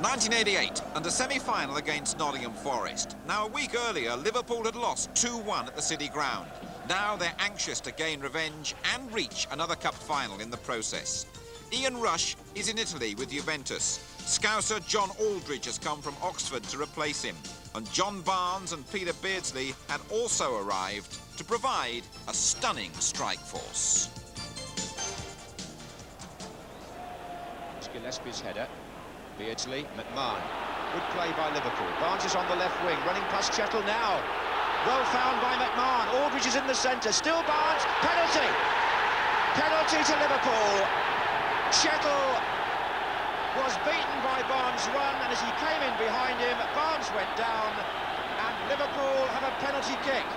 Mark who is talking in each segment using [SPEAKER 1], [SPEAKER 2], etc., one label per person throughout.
[SPEAKER 1] 1988 and a semi-final against Nottingham Forest. Now, a week earlier, Liverpool had lost 2-1 at the City Ground. Now they're anxious to gain revenge and reach another cup final in the process. Ian Rush is in Italy with Juventus. Scouser John Aldridge has come from Oxford to replace him. And John Barnes and Peter Beardsley had also arrived to provide a stunning strike force.
[SPEAKER 2] Gillespie's header. Beardsley, McMahon. Good play by Liverpool. Barnes is on the left wing, running past Chettle now. Well found by McMahon. Aldridge is in the centre. Still Barnes. Penalty! Penalty to Liverpool. Chettle was beaten by Barnes' run, and as he came in behind him, Barnes went down, and Liverpool have a penalty kick.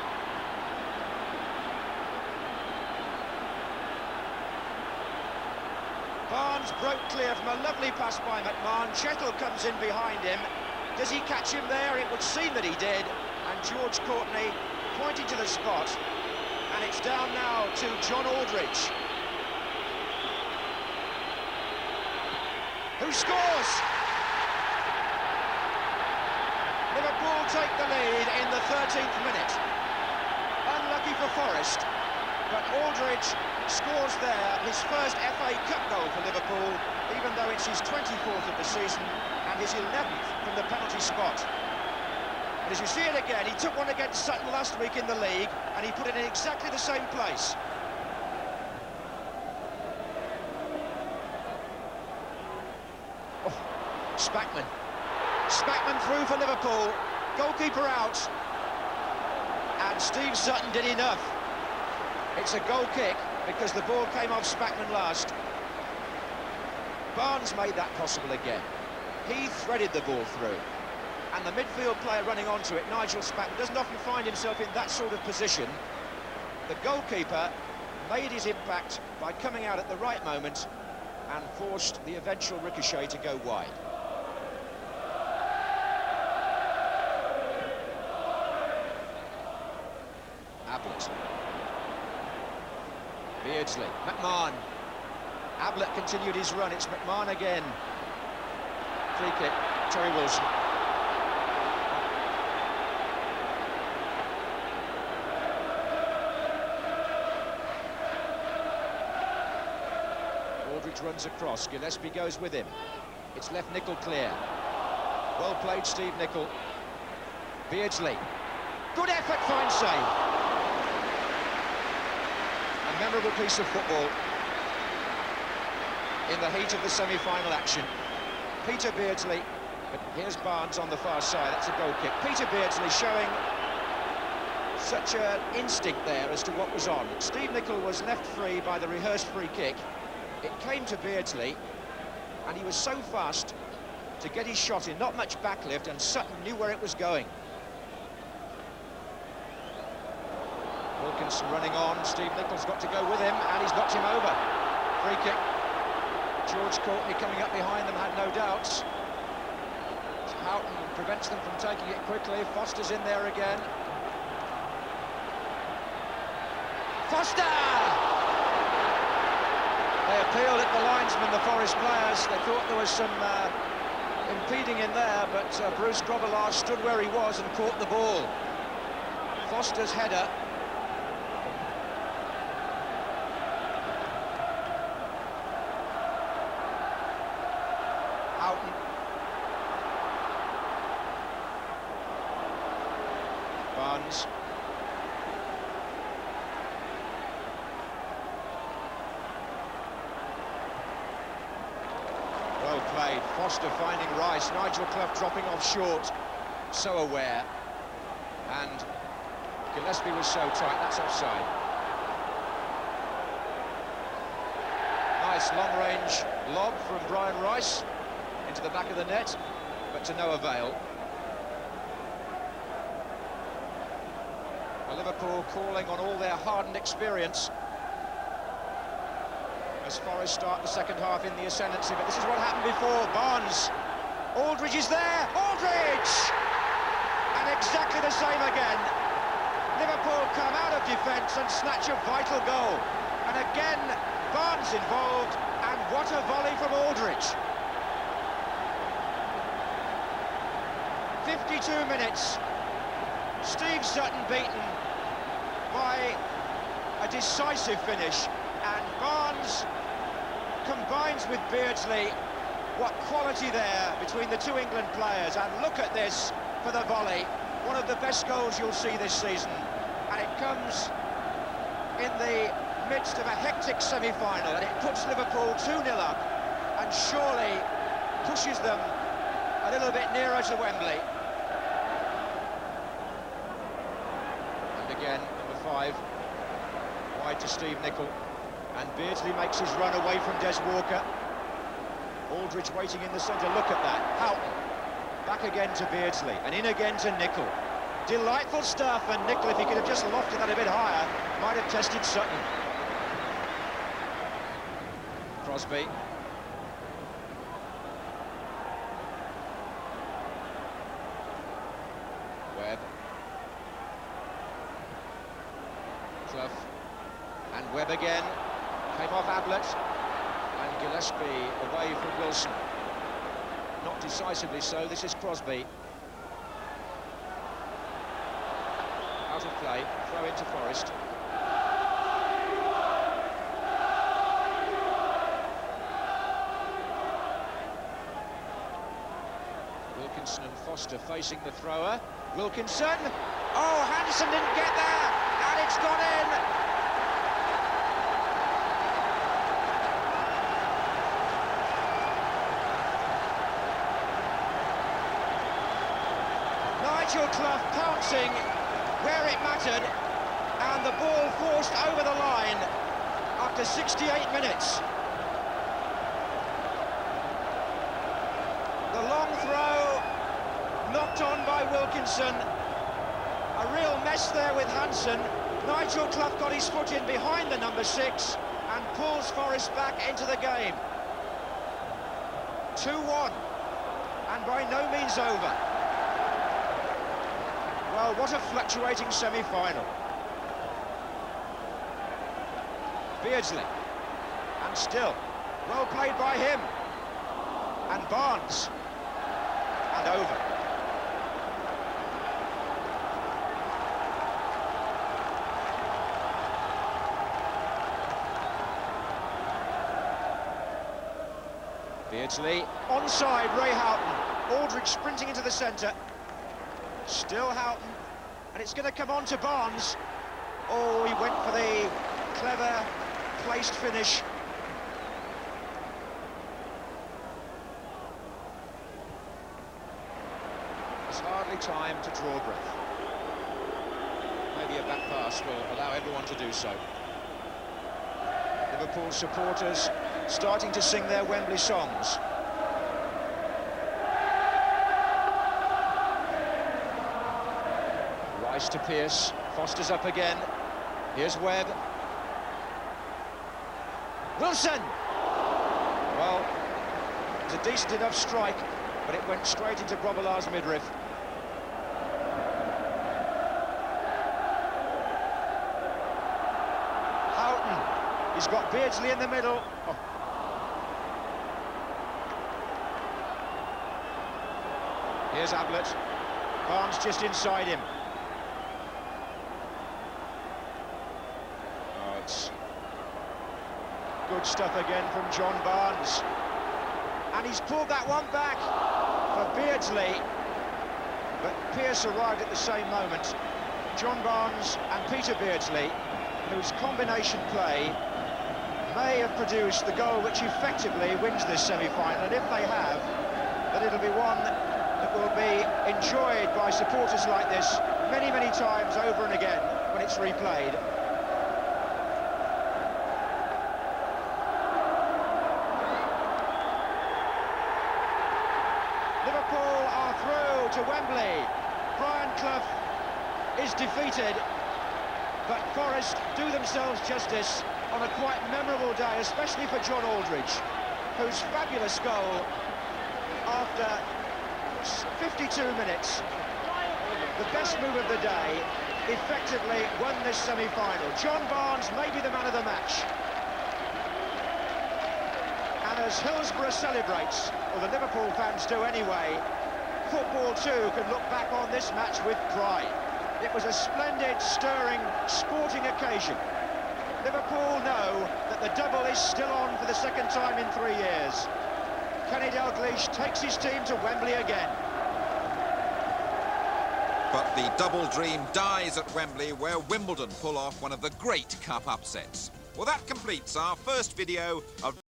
[SPEAKER 2] Barnes broke clear from a lovely pass by McMahon. Chettle comes in behind him. Does he catch him there? It would seem that he did. And George Courtney pointing to the spot. And it's down now to John Aldridge, who scores! Liverpool take the lead in the 13th minute. Unlucky for Forest, but Aldridge scores there, his first FA Cup goal for Liverpool, even though it's his 24th of the season and his 11th from the penalty spot. And as you see it again, he took one against Sutton last week in the league, and he put it in exactly the same place. Oh, Spackman. Spackman through for Liverpool. Goalkeeper out. And Steve Sutton did enough. It's a goal kick because the ball came off Spackman last. Barnes made that possible again. He threaded the ball through. And the midfield player running onto it, Nigel Spackman, doesn't often find himself in that sort of position. The goalkeeper made his impact by coming out at the right moment and forced the eventual ricochet to go wide. Ablett. Beardsley, McMahon. Ablett continued his run, it's McMahon again. Free kick, Terry Wilson. Aldridge runs across, Gillespie goes with him. It's left Nicol clear. Well played, Steve Nicol. Beardsley. Good effort, fine save. A memorable piece of football in the heat of the semi-final action. Peter Beardsley, but here's Barnes on the far side, that's a goal kick. Peter Beardsley showing such an instinct there as to what was on. Steve Nicol was left free by the rehearsed free kick. It came to Beardsley, and he was so fast to get his shot in, not much backlift, and Sutton knew where it was going. Wilkinson running on, Steve Nichol's got to go with him, and he's knocked him over. Free kick. George Courtney coming up behind them, had no doubts. Houghton prevents them from taking it quickly. Foster's in there again. Foster! They appealed at the linesman, the Forest players. They thought there was some impeding in there, but Bruce Grobbelaar stood where he was and caught the ball. Foster's header. Houghton. Barnes. Well played. Foster finding Rice. Nigel Clough dropping off short. So aware. And Gillespie was so tight, that's offside. Nice long-range lob from Brian Rice into the back of the net, but to no avail. Well, Liverpool calling on all their hardened experience as Forest start the second half in the ascendancy, but this is what happened before. Barnes, Aldridge is there, Aldridge! And exactly the same again. Liverpool come out of defence and snatch a vital goal. And again, Barnes involved, and what a volley from Aldridge. 52 minutes. Steve Sutton beaten by a decisive finish, and Barnes combines with Beardsley. What quality there between the two England players, and look at this for the volley. One of the best goals you'll see this season, and it comes in the midst of a hectic semi-final, and it puts Liverpool 2-0 up and surely pushes them a little bit nearer to Wembley. And again, number 5, wide to Steve Nicol, and Beardsley makes his run away from Des Walker. Aldridge waiting in the centre, look at that. Houghton, back again to Beardsley, and in again to Nicol. Delightful stuff, and Nicol, if he could have just lofted that a bit higher, might have tested Sutton. Crosby. Webb. Clough. And Webb again. Came off Ablett. And Gillespie away from Wilson. Not decisively so, this is Crosby. Out of play, throw into Forrest. Wilkinson and Foster facing the thrower. Wilkinson! Oh, Hansen didn't get there! And it's gone in! Nigel Clough pouncing where it mattered, and the ball forced over the line after 68 minutes. The long throw knocked on by Wilkinson. A real mess there with Hansen. Nigel Clough got his foot in behind the number 6 and pulls Forrest back into the game. 2-1, and by no means over. Well, what a fluctuating semi-final. Beardsley, and still, well played by him. And Barnes, and over. Beardsley, onside, Ray Houghton. Aldridge sprinting into the centre. Still Houghton, and it's going to come on to Barnes. Oh, he went for the clever placed finish. There's hardly time to draw breath. Maybe a back pass will allow everyone to do so. Liverpool supporters starting to sing their Wembley songs. Rice to Pearce, Foster's up again. Here's Webb. Wilson! Well, it was a decent enough strike, but it went straight into Grobbelaar's midriff. Houghton, he's got Beardsley in the middle. Oh. Here's Ablett. Barnes just inside him. Good stuff again from John Barnes, and he's pulled that one back for Beardsley, but Pearce arrived at the same moment. John Barnes and Peter Beardsley, whose combination play may have produced the goal which effectively wins this semi-final, and if they have, then it'll be one that will be enjoyed by supporters like this many, many times over and again when it's replayed. To Wembley. Brian Clough is defeated, but Forest do themselves justice on a quite memorable day, especially for John Aldridge, whose fabulous goal after 52 minutes, the best move of the day, effectively won this semi-final. John Barnes may be the man of the match. And as Hillsborough celebrates, or the Liverpool fans do anyway, football too can look back on this match with pride. It was a splendid, stirring, sporting occasion. Liverpool know that the double is still on for the second time in 3 years. Kenny Dalglish takes his team to Wembley again.
[SPEAKER 1] But the double dream dies at Wembley, where Wimbledon pull off one of the great cup upsets. Well, that completes our first video of